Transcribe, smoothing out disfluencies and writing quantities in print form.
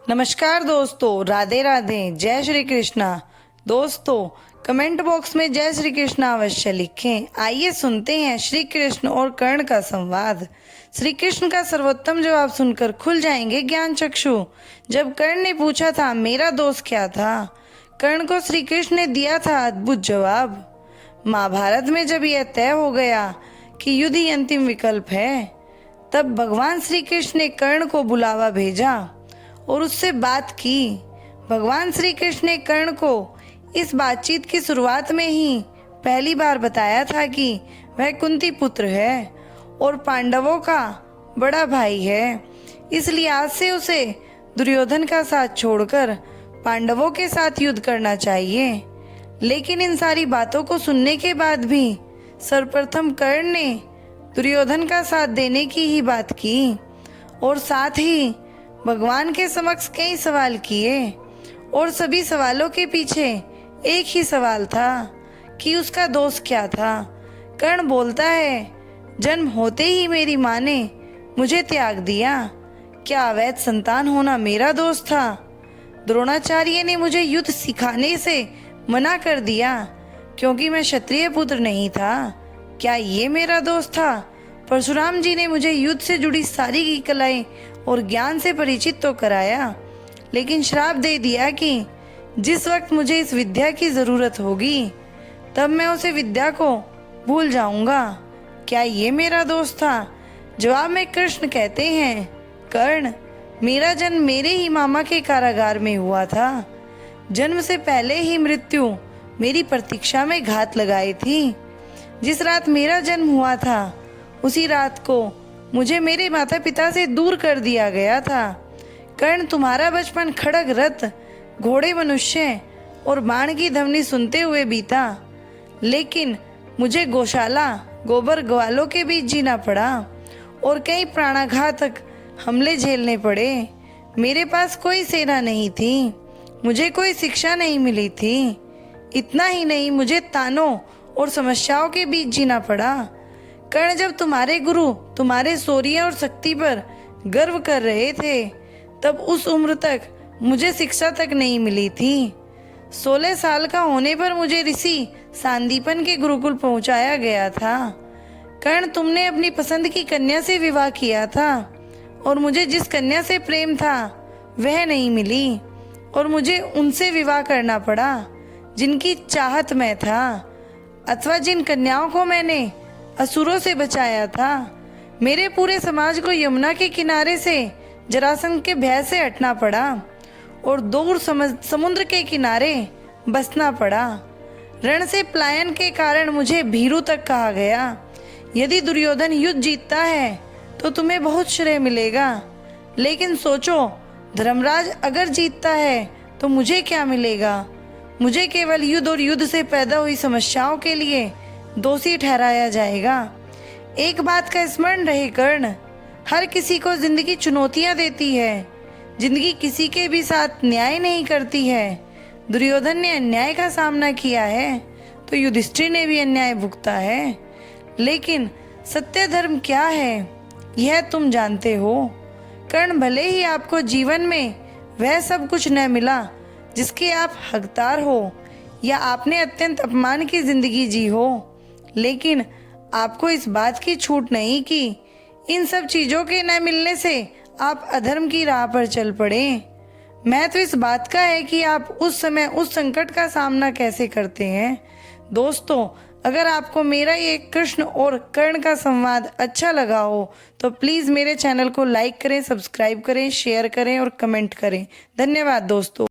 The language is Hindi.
नमस्कार दोस्तों, राधे राधे, जय श्री कृष्णा। दोस्तों, कमेंट बॉक्स में जय श्री कृष्णा अवश्य लिखें। आइए सुनते हैं श्री कृष्ण और कर्ण का संवाद। श्री कृष्ण का सर्वोत्तम जवाब सुनकर खुल जाएंगे ज्ञान चक्षु। जब कर्ण ने पूछा था मेरा दोष क्या था, कर्ण को श्री कृष्ण ने दिया था अद्भुत जवाब। महाभारत में जब यह तय हो गया कि युद्ध ही अंतिम विकल्प है, तब भगवान श्री कृष्ण ने कर्ण को बुलावा भेजा और उससे बात की। भगवान श्री कृष्ण ने कर्ण को इस बातचीत की शुरुआत में ही पहली बार बताया था कि वह कुंती पुत्र है और पांडवों का बड़ा भाई है, इसलिए आज से उसे दुर्योधन का साथ छोड़कर पांडवों के साथ युद्ध करना चाहिए। लेकिन इन सारी बातों को सुनने के बाद भी सर्वप्रथम कर्ण ने दुर्योधन का साथ देने की ही बात की और साथ ही भगवान के समक्ष कई सवाल किए और सभी सवालों के पीछे एक ही सवाल था कि उसका दोष क्या था। कर्ण बोलता है, जन्म होते ही मेरी माँ ने मुझे त्याग दिया, क्या अवैध संतान होना मेरा दोष था? द्रोणाचार्य ने मुझे युद्ध सिखाने से मना कर दिया क्योंकि मैं क्षत्रिय पुत्र नहीं था, क्या ये मेरा दोष था? परशुराम जी ने मुझे युद्ध से जुड़ी सारी की कलाएं और ज्ञान से परिचित तो कराया, लेकिन श्राप दे दिया कि जिस वक्त मुझे इस विद्या की जरूरत होगी तब मैं उसे विद्या को भूल जाऊंगा, क्या ये मेरा दोष था? जवाब में कृष्ण कहते हैं, कर्ण, मेरा जन्म मेरे ही मामा के कारागार में हुआ था। जन्म से पहले ही मृत्यु मेरी प्रतीक्षा में घात लगाई थी। जिस रात मेरा जन्म हुआ था उसी रात को मुझे मेरे माता पिता से दूर कर दिया गया था। कर्ण, तुम्हारा बचपन खड़ग, रथ, घोड़े, मनुष्य और बाण की ध्वनि सुनते हुए बीता, लेकिन मुझे गौशाला, गोबर, ग्वालों के बीच जीना पड़ा और कई प्राणाघातक हमले झेलने पड़े। मेरे पास कोई सेना नहीं थी, मुझे कोई शिक्षा नहीं मिली थी। इतना ही नहीं, मुझे तानों और समस्याओं के बीच जीना पड़ा। कर्ण, जब तुम्हारे गुरु तुम्हारे शौर्य और शक्ति पर गर्व कर रहे थे तब उस उम्र तक मुझे शिक्षा तक नहीं मिली थी। 16 साल का होने पर मुझे ऋषि सांदीपन के गुरुकुल पहुंचाया गया था। कर्ण, तुमने अपनी पसंद की कन्या से विवाह किया था और मुझे जिस कन्या से प्रेम था वह नहीं मिली और मुझे उनसे विवाह करना पड़ा जिनकी चाहत में था, अथवा जिन कन्याओं को मैंने असुरों से बचाया था। मेरे पूरे समाज को यमुना के किनारे से जरासंध के भय से हटना पड़ा और दूर समुद्र के किनारे बसना पड़ा। रण से पलायन के कारण मुझे भीरू तक कहा गया। यदि दुर्योधन युद्ध जीतता है तो तुम्हें बहुत श्रेय मिलेगा, लेकिन सोचो, धर्मराज अगर जीतता है तो मुझे क्या मिलेगा? मुझे केवल युद्ध और युद्ध से पैदा हुई समस्याओं के लिए दोषी ठहराया जाएगा। एक बात का स्मरण रहे कर्ण, हर किसी को जिंदगी चुनौतियां देती है, जिंदगी किसी के भी साथ न्याय नहीं करती है। दुर्योधन ने अन्याय का सामना किया है तो युधिष्ठिर ने भी अन्याय भुगता है, लेकिन सत्य धर्म क्या है यह तुम जानते हो। कर्ण, भले ही आपको जीवन में वह सब कुछ न मिला जिसके आप हकदार हो या आपने अत्यंत अपमान की जिंदगी जी हो, लेकिन आपको इस बात की छूट नहीं कि इन सब चीजों के न मिलने से आप अधर्म की राह पर चल पड़े। मैं तो इस बात का है कि आप उस समय उस संकट का सामना कैसे करते हैं। दोस्तों, अगर आपको मेरा ये कृष्ण और कर्ण का संवाद अच्छा लगा हो तो प्लीज मेरे चैनल को लाइक करें, सब्सक्राइब करें, शेयर करें और कमेंट करें। धन्यवाद दोस्तों।